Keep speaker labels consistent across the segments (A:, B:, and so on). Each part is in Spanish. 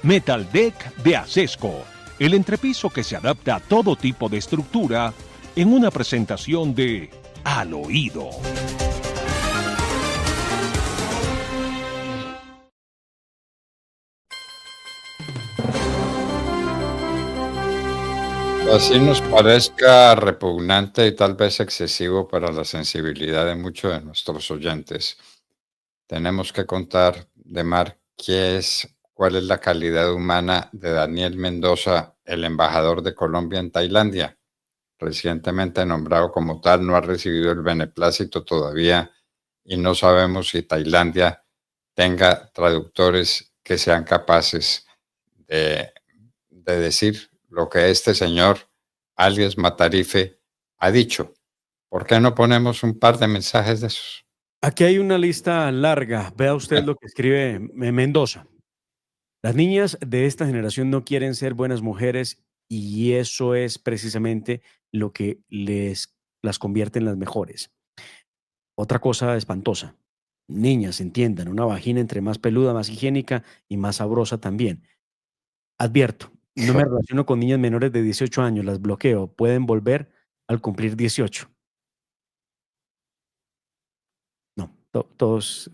A: Metal Deck de Acesco, el entrepiso que se adapta a todo tipo de estructura en una presentación de Al Oído.
B: Así nos parezca repugnante y tal vez excesivo para la sensibilidad de muchos de nuestros oyentes, tenemos que contar, Demar, cuál es la calidad humana de Daniel Mendoza, el embajador de Colombia en Tailandia. Recientemente nombrado como tal, no ha recibido el beneplácito todavía y no sabemos si Tailandia tenga traductores que sean capaces de decir lo que este señor, alias Matarife, ha dicho. ¿Por qué no ponemos un par de mensajes de esos?
C: Aquí hay una lista larga. Vea usted lo que escribe Mendoza. Las niñas de esta generación no quieren ser buenas mujeres y eso es precisamente lo que las convierte en las mejores. Otra cosa espantosa. Niñas, entiendan, una vagina entre más peluda, más higiénica y más sabrosa también. Advierto, no me relaciono con niñas menores de 18 años, las bloqueo. Pueden volver al cumplir 18. No, todo es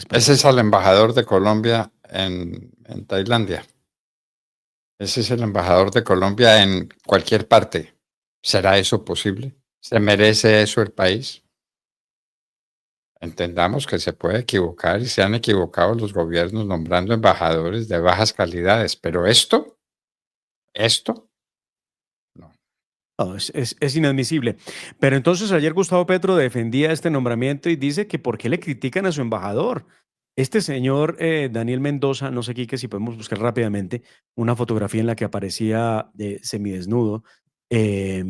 B: Ese es el embajador de Colombia en Tailandia. Ese es el embajador de Colombia en cualquier parte. ¿Será eso posible? ¿Se merece eso el país? Entendamos que se puede equivocar y se han equivocado los gobiernos nombrando embajadores de bajas calidades, pero esto, no.
C: No, es inadmisible. Pero entonces ayer Gustavo Petro defendía este nombramiento y dice que por qué le critican a su embajador. Este señor Daniel Mendoza, no sé, Quique, si podemos buscar rápidamente una fotografía en la que aparecía semidesnudo, eh,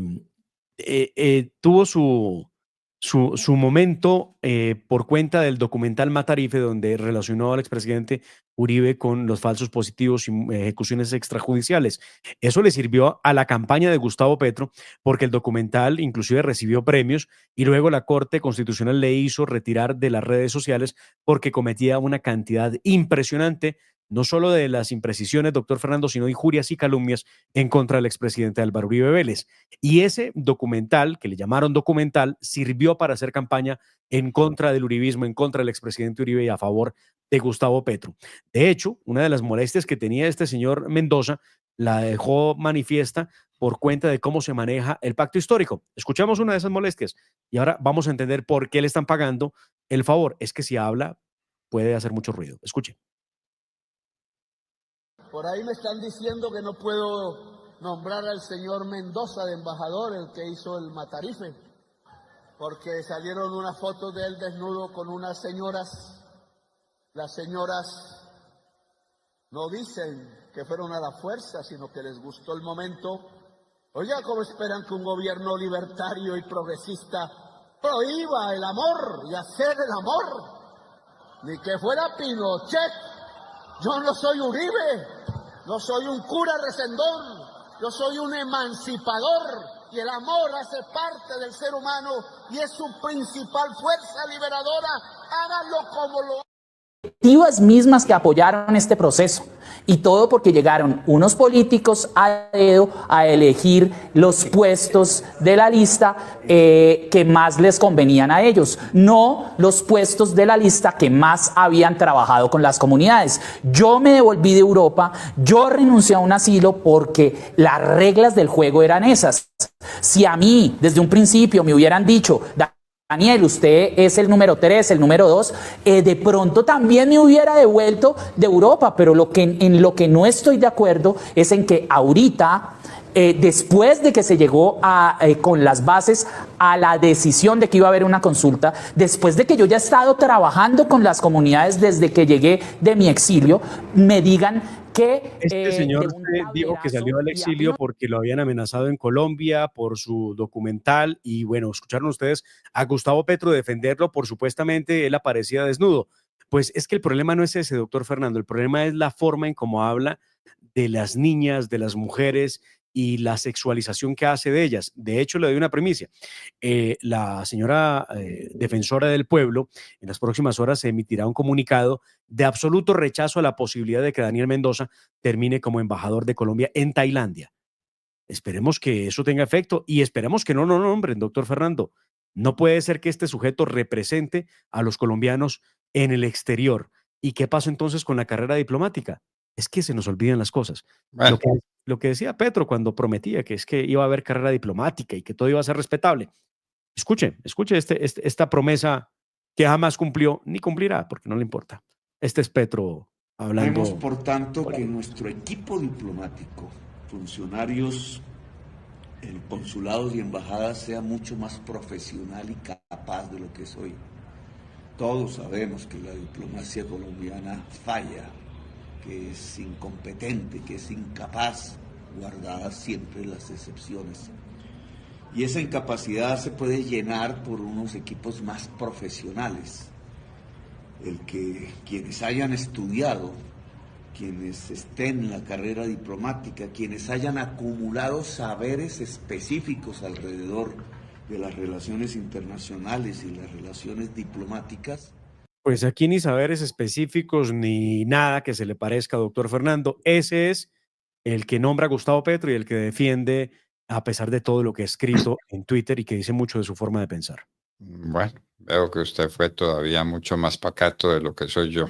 C: tuvo su momento por cuenta del documental Matarife, donde relacionó al expresidente Uribe con los falsos positivos y ejecuciones extrajudiciales. Eso le sirvió a la campaña de Gustavo Petro, porque el documental inclusive recibió premios y luego la Corte Constitucional le hizo retirar de las redes sociales porque cometía una cantidad impresionante, no solo de las imprecisiones, doctor Fernando, sino injurias y calumnias en contra del expresidente Álvaro Uribe Vélez. Y ese documental, que le llamaron documental, sirvió para hacer campaña en contra del uribismo, en contra del expresidente Uribe y a favor de Gustavo Petro. De hecho, una de las molestias que tenía este señor Mendoza la dejó manifiesta por cuenta de cómo se maneja el pacto histórico. Escuchamos una de esas molestias y ahora vamos a entender por qué le están pagando el favor. Es que si habla puede hacer mucho ruido. Escuche.
D: Por ahí me están diciendo que no puedo nombrar al señor Mendoza de embajador, el que hizo el Matarife, porque salieron unas fotos de él desnudo con unas señoras. Las señoras no dicen que fueron a la fuerza, sino que les gustó el momento. Oiga, ¿cómo esperan que un gobierno libertario y progresista prohíba el amor y hacer el amor? Ni que fuera Pinochet. Yo no soy Uribe, no soy un cura recendón, yo soy un emancipador y el amor hace parte del ser humano y es su principal fuerza liberadora. Háganlo como lo
E: mismas que apoyaron este proceso y todo porque llegaron unos políticos a dedo a elegir los puestos de la lista que más les convenían a ellos, no los puestos de la lista que más habían trabajado con las comunidades. Yo me devolví de Europa, yo renuncié a un asilo porque las reglas del juego eran esas. Si a mí desde un principio me hubieran dicho: Daniel, usted es el número 3, el número 2, de pronto también me hubiera devuelto de Europa, pero en lo que no estoy de acuerdo es en que ahorita, después de que se llegó con las bases a la decisión de que iba a haber una consulta, después de que yo ya he estado trabajando con las comunidades desde que llegué de mi exilio, me digan que
C: este señor dijo que salió del exilio porque lo habían amenazado en Colombia por su documental y bueno, escucharon ustedes a Gustavo Petro defenderlo por supuestamente él aparecía desnudo. Pues es que el problema no es ese, doctor Fernando, el problema es la forma en cómo habla de las niñas, de las mujeres y la sexualización que hace de ellas. De hecho, le doy una primicia. La señora defensora del pueblo, en las próximas horas se emitirá un comunicado de absoluto rechazo a la posibilidad de que Daniel Mendoza termine como embajador de Colombia en Tailandia. Esperemos que eso tenga efecto y esperemos que no lo nombren, doctor Fernando. No puede ser que este sujeto represente a los colombianos en el exterior. ¿Y qué pasó entonces con la carrera diplomática? Es que se nos olvidan las cosas.
B: Bueno,
C: Lo que decía Petro cuando prometía que es que iba a haber carrera diplomática y que todo iba a ser respetable. Escuche esta promesa que jamás cumplió ni cumplirá porque no le importa. Este es Petro hablando.
F: Queremos, por tanto, que nuestro equipo diplomático, funcionarios, consulados y embajadas, sea mucho más profesional y capaz de lo que es hoy. Todos sabemos que la diplomacia colombiana falla, que es incompetente, que es incapaz, guardadas siempre las excepciones. Y esa incapacidad se puede llenar por unos equipos más profesionales. Quienes hayan estudiado, quienes estén en la carrera diplomática, quienes hayan acumulado saberes específicos alrededor de las relaciones internacionales y las relaciones diplomáticas.
C: Pues aquí ni saberes específicos ni nada que se le parezca, doctor Fernando. Ese es el que nombra a Gustavo Petro y el que defiende a pesar de todo lo que ha escrito en Twitter y que dice mucho de su forma de pensar.
B: bueno, veo que usted fue todavía mucho más pacato de lo que soy yo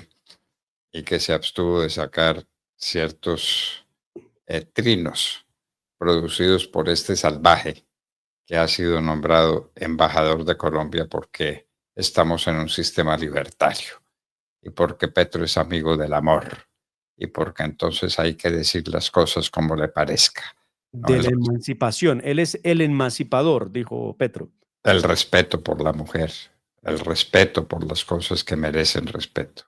B: y que se abstuvo de sacar ciertos trinos producidos por este salvaje que ha sido nombrado embajador de Colombia porque estamos en un sistema libertario y porque Petro es amigo del amor y porque entonces hay que decir las cosas como le parezca. No
C: De
B: es
C: la emancipación. Él es el emancipador, dijo Petro.
B: el respeto por la mujer, el respeto por las cosas que merecen respeto.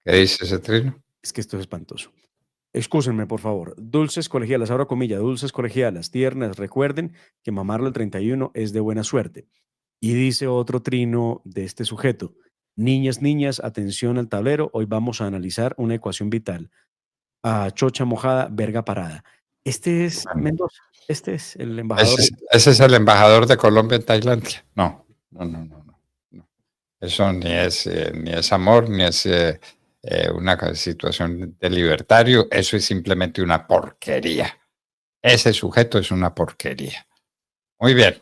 B: ¿Qué dice ese trino?
C: Es que esto es espantoso. Excúsenme, por favor. Dulces colegialas, abro comilla, dulces colegialas, tiernas, recuerden que mamarlo el 31 es de buena suerte. Y dice otro trino de este sujeto. Niñas, niñas, atención al tablero. Hoy vamos a analizar una ecuación vital. A chocha mojada, verga parada. Este es Mendoza. Este es el embajador.
B: Ese es el embajador de Colombia en Tailandia. No. Eso ni es amor, ni es una situación de libertario. Eso es simplemente una porquería. Ese sujeto es una porquería. Muy bien.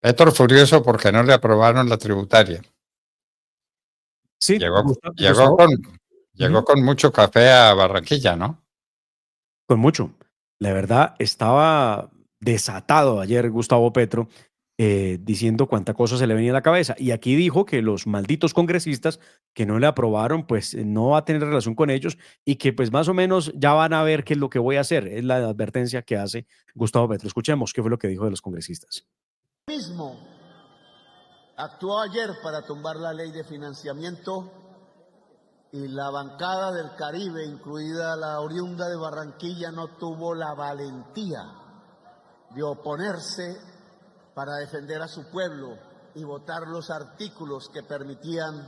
B: Petro furioso porque no le aprobaron la tributaria.
C: Sí,
B: Llegó con mucho café a Barranquilla, ¿no?
C: con mucho. La verdad, estaba desatado ayer Gustavo Petro diciendo cuánta cosa se le venía a la cabeza. Y aquí dijo que los malditos congresistas que no le aprobaron, pues no va a tener relación con ellos y que pues más o menos ya van a ver qué es lo que voy a hacer. Es la advertencia que hace Gustavo Petro. Escuchemos qué fue lo que dijo de los congresistas.
D: Mismo actuó ayer para tumbar la ley de financiamiento y la bancada del Caribe, incluida la oriunda de Barranquilla, no tuvo la valentía de oponerse para defender a su pueblo y votar los artículos que permitían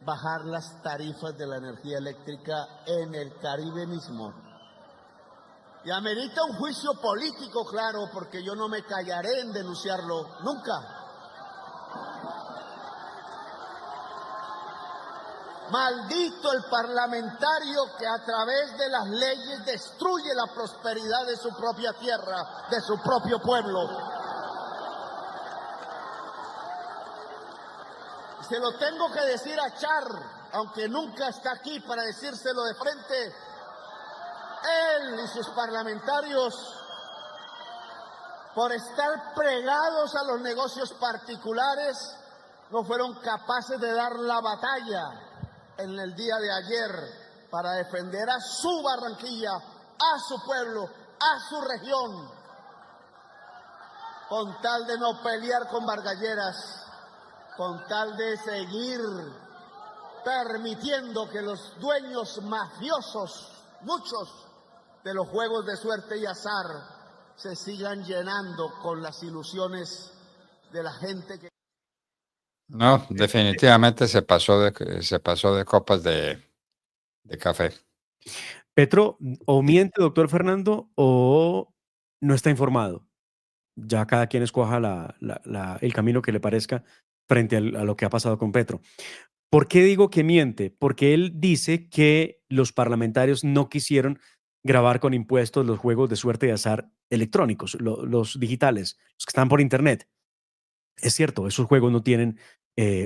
D: bajar las tarifas de la energía eléctrica en el Caribe mismo. Y amerita un juicio político, claro, porque yo no me callaré en denunciarlo nunca. Maldito el parlamentario que a través de las leyes destruye la prosperidad de su propia tierra, de su propio pueblo. Se lo tengo que decir a Char, aunque nunca está aquí para decírselo de frente. Él y sus parlamentarios, por estar pregados a los negocios particulares, no fueron capaces de dar la batalla en el día de ayer para defender a su Barranquilla, a su pueblo, a su región, con tal de no pelear con bargalleras, con tal de seguir permitiendo que los dueños mafiosos, muchos de los juegos de suerte y azar, se sigan llenando con las ilusiones de la gente que...
B: No, definitivamente se pasó de copas de café.
C: Petro o miente, doctor Fernando, o no está informado. Ya cada quien escoja el camino que le parezca frente a lo que ha pasado con Petro. ¿Por qué digo que miente? Porque él dice que los parlamentarios no quisieron grabar con impuestos los juegos de suerte y azar electrónicos, los digitales, los que están por internet. Es cierto, esos juegos no tienen,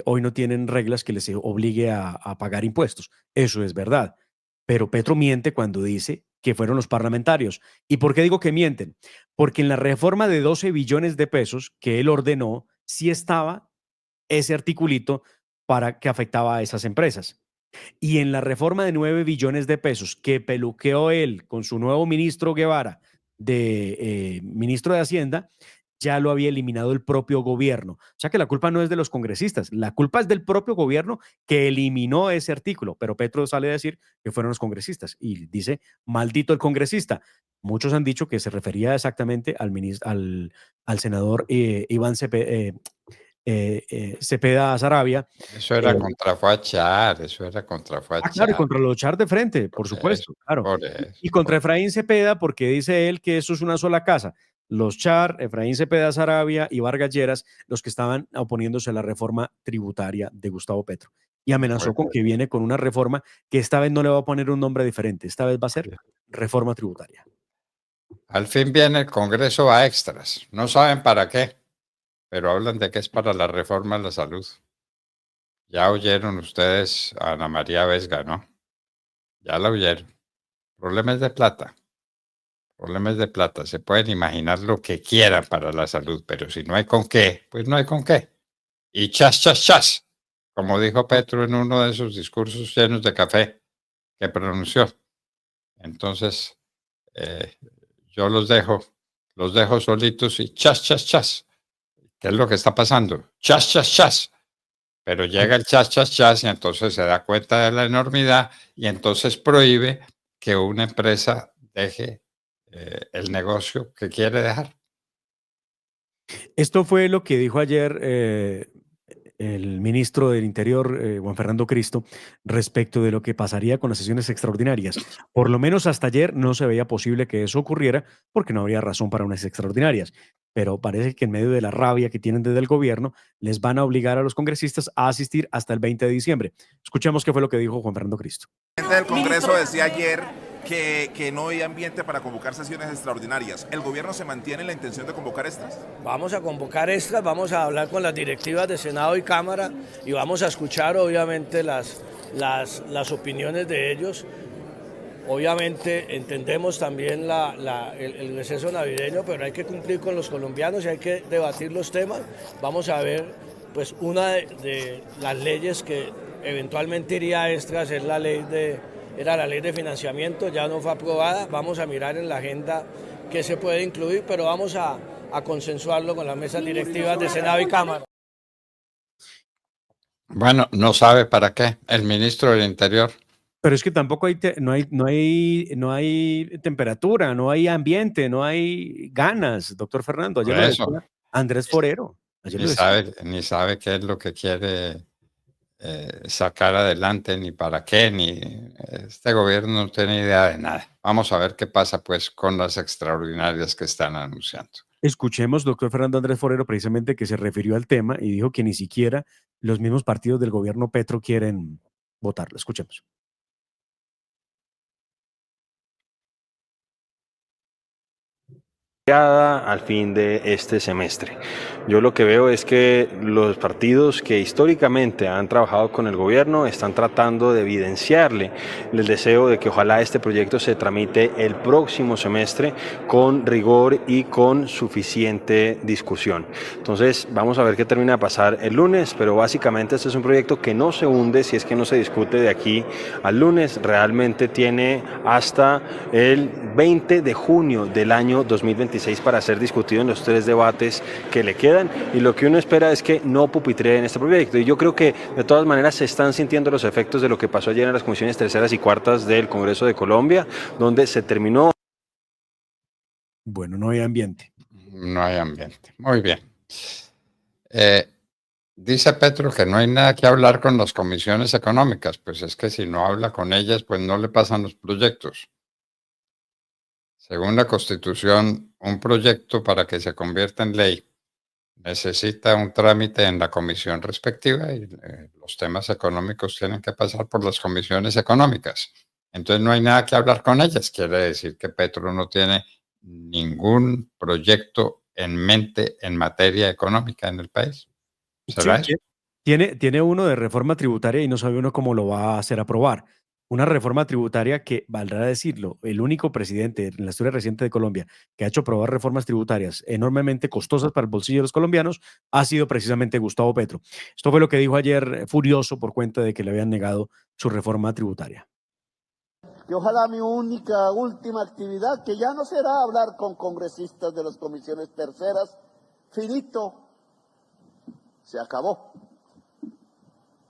C: hoy no tienen reglas que les obligue a pagar impuestos. Eso es verdad. Pero Petro miente cuando dice que fueron los parlamentarios. ¿Y por qué digo que mienten? Porque en la reforma de 12 billones de pesos que él ordenó, sí estaba ese articulito para que afectaba a esas empresas. Y en la reforma de 9 billones de pesos que peluqueó él con su nuevo ministro Guevara, ministro de Hacienda, ya lo había eliminado el propio gobierno. O sea que la culpa no es de los congresistas, la culpa es del propio gobierno que eliminó ese artículo. Pero Petro sale a decir que fueron los congresistas y dice, maldito el congresista. Muchos han dicho que se refería exactamente al senador Iván Cepeda Sarabia.
B: Eso era contra Fuachar, eso era contra
C: Claro, y
B: Fuachar.
C: contra los Char de frente, por supuesto, claro.
B: Por eso,
C: Y contra Efraín Cepeda, porque dice él que eso es una sola casa. Los Char, Efraín Cepeda Sarabia y Vargas Lleras, los que estaban oponiéndose a la reforma tributaria de Gustavo Petro. Y amenazó con que viene con una reforma que esta vez no le va a poner un nombre diferente, esta vez va a ser reforma tributaria.
B: Al fin viene el Congreso a extras. No saben para qué, pero hablan de que es para la reforma de la salud. Ya oyeron ustedes a Ana María Vesga, ¿no? Ya la oyeron. Problemas de plata. Problemas de plata. Se pueden imaginar lo que quieran para la salud, pero si no hay con qué, pues no hay con qué. Y chas, chas, chas, como dijo Petro en uno de sus discursos llenos de café que pronunció. Entonces, yo los dejo solitos y chas, chas, chas. ¿Qué es lo que está pasando? Chas, chas, chas. Pero llega el chas, chas, chas y entonces se da cuenta de la enormidad y entonces prohíbe que una empresa deje el negocio que quiere dejar.
C: Esto fue lo que dijo ayer el ministro del Interior, Juan Fernando Cristo, respecto de lo que pasaría con las sesiones extraordinarias. Por lo menos hasta ayer no se veía posible que eso ocurriera porque no habría razón para unas extraordinarias. Pero parece que en medio de la rabia que tienen desde el gobierno, les van a obligar a los congresistas a asistir hasta el 20 de diciembre. Escuchemos qué fue lo que dijo Juan Fernando Cristo.
G: El presidente del Congreso decía ayer que no hay ambiente para convocar sesiones extraordinarias. ¿El gobierno se mantiene en la intención de convocar estas?
H: Vamos a convocar estas, vamos a hablar con las directivas de Senado y Cámara y vamos a escuchar obviamente las opiniones de ellos. Obviamente entendemos también el receso navideño, pero hay que cumplir con los colombianos y hay que debatir los temas. Vamos a ver, pues una de las leyes que eventualmente iría a extras es era la ley de financiamiento, ya no fue aprobada. Vamos a mirar en la agenda qué se puede incluir, pero vamos a consensuarlo con las mesas directivas de Senado y Cámara.
B: Bueno, no sabe para qué el ministro del Interior.
C: Pero es que tampoco no hay temperatura, no hay ambiente, no hay ganas, doctor Fernando. Ayer lo decía Andrés Forero.
B: Ni sabe qué es lo que quiere sacar adelante, ni para qué, ni este gobierno no tiene idea de nada. Vamos a ver qué pasa pues con las extraordinarias que están anunciando.
C: Escuchemos, doctor Fernando Andrés Forero, precisamente que se refirió al tema y dijo que ni siquiera los mismos partidos del gobierno Petro quieren votarlo. Escuchemos.
I: Al fin de este semestre. Yo lo que veo es que los partidos que históricamente han trabajado con el gobierno están tratando de evidenciarle el deseo de que ojalá este proyecto se tramite el próximo semestre con rigor y con suficiente discusión. Entonces vamos a ver qué termina de pasar el lunes, pero básicamente este es un proyecto que no se hunde si es que no se discute de aquí al lunes. Realmente tiene hasta el 20 de junio del año 2026 para ser discutido en los 3 debates que le quedan, y lo que uno espera es que no pupitree en este proyecto, y yo creo que de todas maneras se están sintiendo los efectos de lo que pasó ayer en las comisiones terceras y cuartas del Congreso de Colombia, donde se terminó.
C: Bueno, no hay ambiente.
B: No hay ambiente. Muy bien. Dice Petro que no hay nada que hablar con las comisiones económicas. Pues es que si no habla con ellas, pues no le pasan los proyectos. Según la Constitución, un proyecto para que se convierta en ley necesita un trámite en la comisión respectiva y los temas económicos tienen que pasar por las comisiones económicas. Entonces no hay nada que hablar con ellas. Quiere decir que Petro no tiene ningún proyecto en mente en materia económica en el país. ¿Será eso?
C: Sí, tiene uno de reforma tributaria y no sabe uno cómo lo va a hacer aprobar. Una reforma tributaria que, valdrá decirlo, el único presidente en la historia reciente de Colombia que ha hecho aprobar reformas tributarias enormemente costosas para el bolsillo de los colombianos ha sido precisamente Gustavo Petro. Esto fue lo que dijo ayer, furioso por cuenta de que le habían negado su reforma tributaria.
D: Que ojalá mi última actividad, que ya no será hablar con congresistas de las comisiones terceras, finito, se acabó.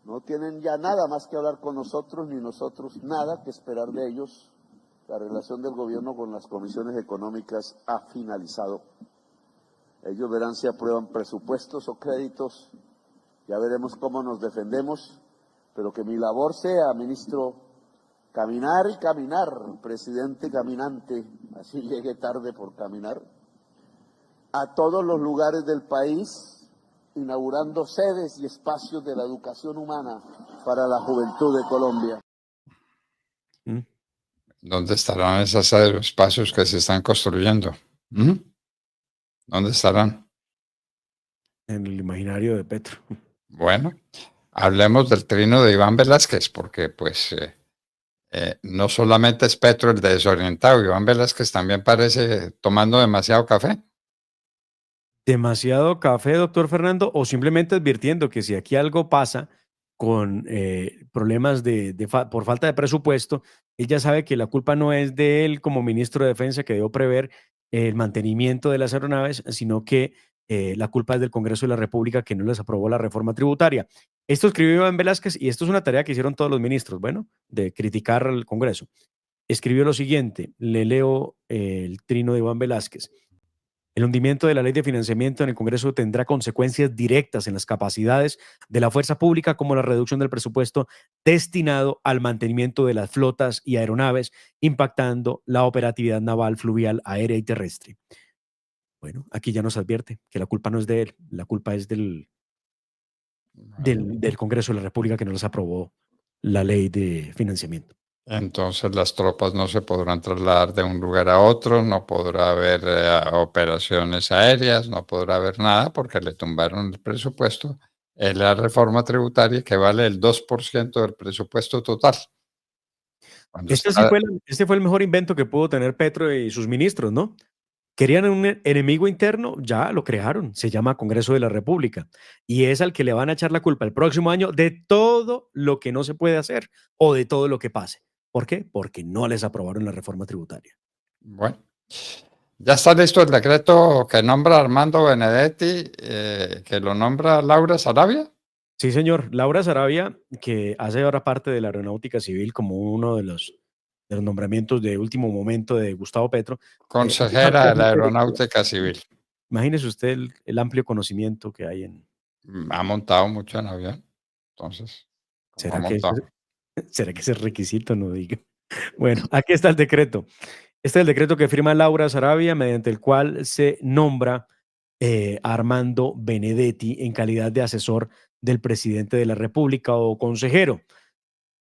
D: No tienen ya nada más que hablar con nosotros, ni nosotros nada que esperar de ellos. La relación del gobierno con las comisiones económicas ha finalizado. Ellos verán si aprueban presupuestos o créditos. Ya veremos cómo nos defendemos, pero que mi labor sea, ministro, caminar y caminar, presidente caminante, así llegue tarde por caminar, a todos los lugares del país, inaugurando sedes y espacios de la educación humana para la juventud de Colombia.
B: ¿Dónde estarán esos espacios que se están construyendo? ¿Dónde estarán?
C: En el imaginario de Petro.
B: Bueno, hablemos del trino de Iván Velázquez, porque pues no solamente es Petro el desorientado, Iván Velázquez también parece tomando demasiado café.
C: Demasiado café, doctor Fernando, o simplemente advirtiendo que si aquí algo pasa con problemas por falta de presupuesto, él ya sabe que la culpa no es de él como ministro de Defensa que debió prever el mantenimiento de las aeronaves, sino que la culpa es del Congreso de la República que no les aprobó la reforma tributaria. Esto escribió Iván Velázquez y esto es una tarea que hicieron todos los ministros, bueno, de criticar al Congreso. Escribió lo siguiente, le leo el trino de Iván Velázquez. El hundimiento de la ley de financiamiento en el Congreso tendrá consecuencias directas en las capacidades de la fuerza pública, como la reducción del presupuesto destinado al mantenimiento de las flotas y aeronaves, impactando la operatividad naval, fluvial, aérea y terrestre. Bueno, aquí ya nos advierte que la culpa no es de él, la culpa es del Congreso de la República que no les aprobó la ley de financiamiento.
B: Entonces las tropas no se podrán trasladar de un lugar a otro, no podrá haber operaciones aéreas, no podrá haber nada porque le tumbaron el presupuesto en la reforma tributaria que vale el 2% del presupuesto total.
C: Este fue el mejor invento que pudo tener Petro y sus ministros, ¿no? Querían un enemigo interno, ya lo crearon, se llama Congreso de la República y es al que le van a echar la culpa el próximo año de todo lo que no se puede hacer o de todo lo que pase. ¿Por qué? Porque no les aprobaron la reforma tributaria.
B: Bueno, ya está listo el decreto que nombra Armando Benedetti, que lo nombra Laura Sarabia.
C: Sí, señor. Laura Sarabia, que hace ahora parte de la Aeronáutica Civil como uno de los nombramientos de último momento de Gustavo Petro.
B: Consejera de la Aeronáutica Civil.
C: Imagínese usted el amplio conocimiento que hay en...
B: Ha montado mucho en avión, entonces.
C: ¿Será que ese requisito no diga? Bueno, aquí está el decreto. Este es el decreto que firma Laura Sarabia, mediante el cual se nombra a Armando Benedetti en calidad de asesor del presidente de la República o consejero.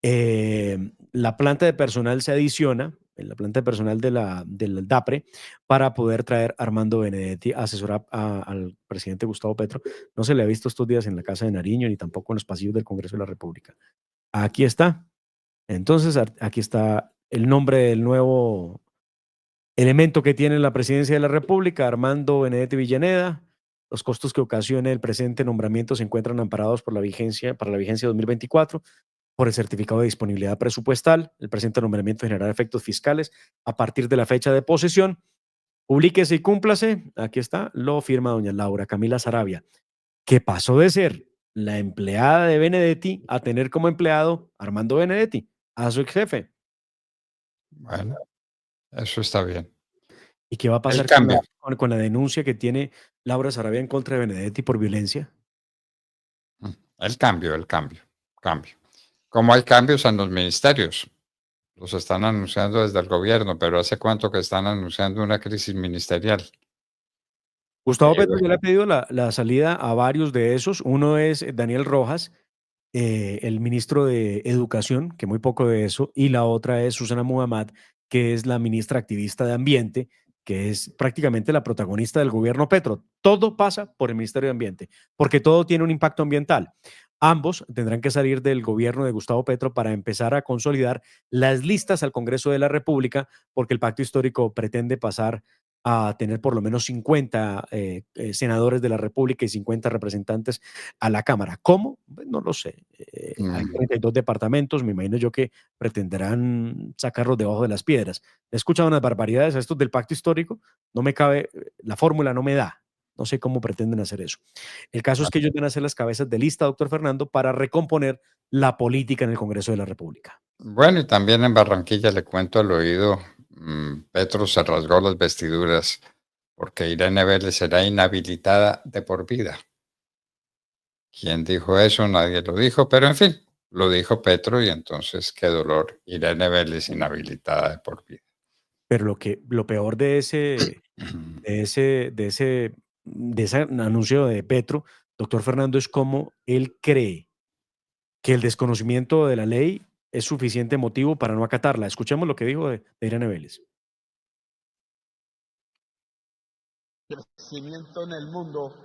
C: La planta de personal se adiciona, en la planta de personal del DAPRE, para poder traer a Armando Benedetti a asesorar al presidente Gustavo Petro. No se le ha visto estos días en la Casa de Nariño ni tampoco en los pasillos del Congreso de la República. Aquí está. Entonces, aquí está el nombre del nuevo elemento que tiene la presidencia de la República, Armando Benedetti Villaneda. Los costos que ocasione el presente nombramiento se encuentran amparados para la vigencia 2024 por el certificado de disponibilidad presupuestal. El presente nombramiento generará efectos fiscales a partir de la fecha de posesión. Publíquese y cúmplase. Aquí está, lo firma doña Laura Camila Sarabia, que pasó de ser la empleada de Benedetti a tener como empleado Armando Benedetti, a su ex jefe.
B: Bueno, eso está bien.
C: ¿Y qué va a pasar con la denuncia que tiene Laura Sarabia en contra de Benedetti por violencia?
B: El cambio. Como hay cambios en los ministerios. Los están anunciando desde el gobierno, pero ¿hace cuánto que están anunciando una crisis ministerial?
C: Gustavo Petro ya le ha pedido la salida a varios de esos. Uno es Daniel Rojas, el ministro de Educación, que muy poco de eso, y la otra es Susana Muhammad, que es la ministra activista de Ambiente, que es prácticamente la protagonista del gobierno Petro. Todo pasa por el Ministerio de Ambiente, porque todo tiene un impacto ambiental. Ambos tendrán que salir del gobierno de Gustavo Petro para empezar a consolidar las listas al Congreso de la República, porque el pacto histórico pretende pasar a tener por lo menos 50 senadores de la República y 50 representantes a la Cámara. ¿Cómo? Pues no lo sé. Hay 32 departamentos, me imagino yo que pretenderán sacarlos debajo de las piedras. He escuchado unas barbaridades a estos del pacto histórico, no me cabe, la fórmula no me da. No sé cómo pretenden hacer eso. El caso es que ellos van a hacer las cabezas de lista, doctor Fernando, para recomponer la política en el Congreso de la República.
B: Bueno, y también en Barranquilla, le cuento al oído, Petro se rasgó las vestiduras porque Irene Vélez será inhabilitada de por vida. ¿Quién dijo eso? Nadie lo dijo, pero en fin, lo dijo Petro y entonces qué dolor, Irene Vélez inhabilitada de por vida.
C: Pero lo peor de ese anuncio de Petro, doctor Fernando, es cómo él cree que el desconocimiento de la ley es suficiente motivo para no acatarla. Escuchemos lo que dijo de Irene Vélez.
D: Crecimiento en el mundo,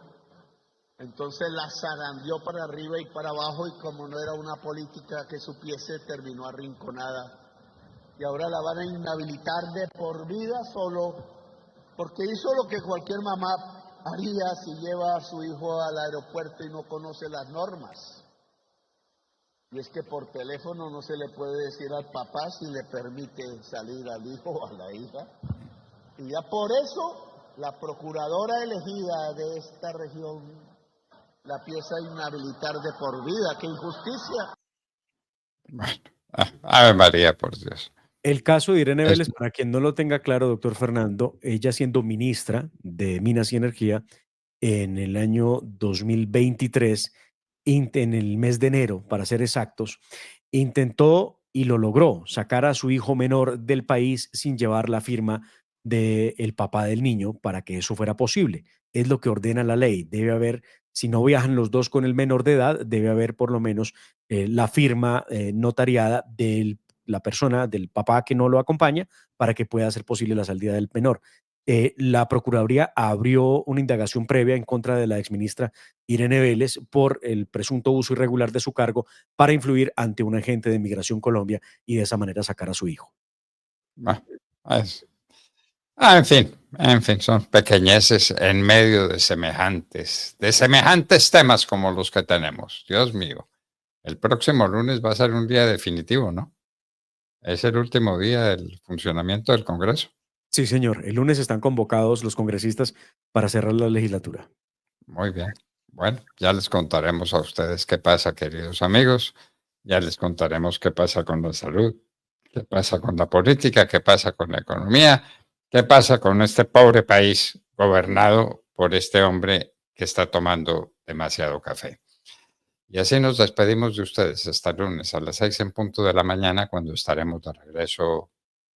D: entonces la zarandeó para arriba y para abajo, y como no era una política que supiese, terminó arrinconada. Y ahora la van a inhabilitar de por vida solo porque hizo lo que cualquier mamá haría si lleva a su hijo al aeropuerto y no conoce las normas. Y es que por teléfono no se le puede decir al papá si le permite salir al hijo o a la hija. Y ya por eso la procuradora elegida de esta región la empieza a inhabilitar de por vida. ¡Qué injusticia!
B: Bueno, Ave María, por Dios.
C: El caso de Irene Vélez, para quien no lo tenga claro, doctor Fernando, ella siendo ministra de Minas y Energía en el año 2023, en el mes de enero, para ser exactos, intentó y lo logró sacar a su hijo menor del país sin llevar la firma del papá del niño para que eso fuera posible. Es lo que ordena la ley. Debe haber, si no viajan los dos con el menor de edad, debe haber por lo menos la firma notariada de la persona, del papá que no lo acompaña, para que pueda ser posible la salida del menor. La Procuraduría abrió una indagación previa en contra de la exministra Irene Vélez por el presunto uso irregular de su cargo para influir ante un agente de Migración Colombia y de esa manera sacar a su hijo.
B: En fin, son pequeñeces en medio de semejantes temas como los que tenemos. Dios mío, el próximo lunes va a ser un día definitivo, ¿no? Es el último día del funcionamiento del Congreso.
C: Sí, señor. El lunes están convocados los congresistas para cerrar la legislatura.
B: Muy bien. Bueno, ya les contaremos a ustedes qué pasa, queridos amigos. Ya les contaremos qué pasa con la salud, qué pasa con la política, qué pasa con la economía, qué pasa con este pobre país gobernado por este hombre que está tomando demasiado café. Y así nos despedimos de ustedes hasta el lunes a las 6 en punto de la mañana, cuando estaremos de regreso,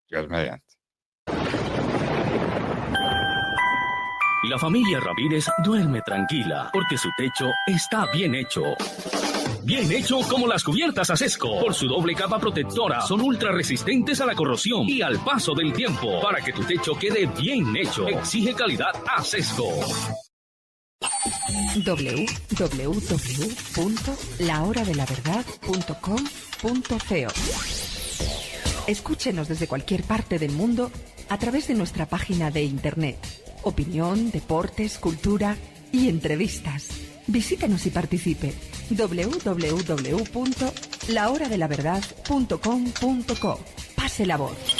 B: Dios mediante.
J: La familia Ramírez duerme tranquila porque su techo está bien hecho. Bien hecho como las cubiertas Acesco. Por su doble capa protectora, son ultra resistentes a la corrosión y al paso del tiempo. Para que tu techo quede bien hecho, exige calidad Acesco.
K: www.lahoradelaverdad.com.co. Escúchenos desde cualquier parte del mundo a través de nuestra página de internet. Opinión, deportes, cultura y entrevistas. Visítenos y participe. www.lahoradelaverdad.com.co. Pase la voz.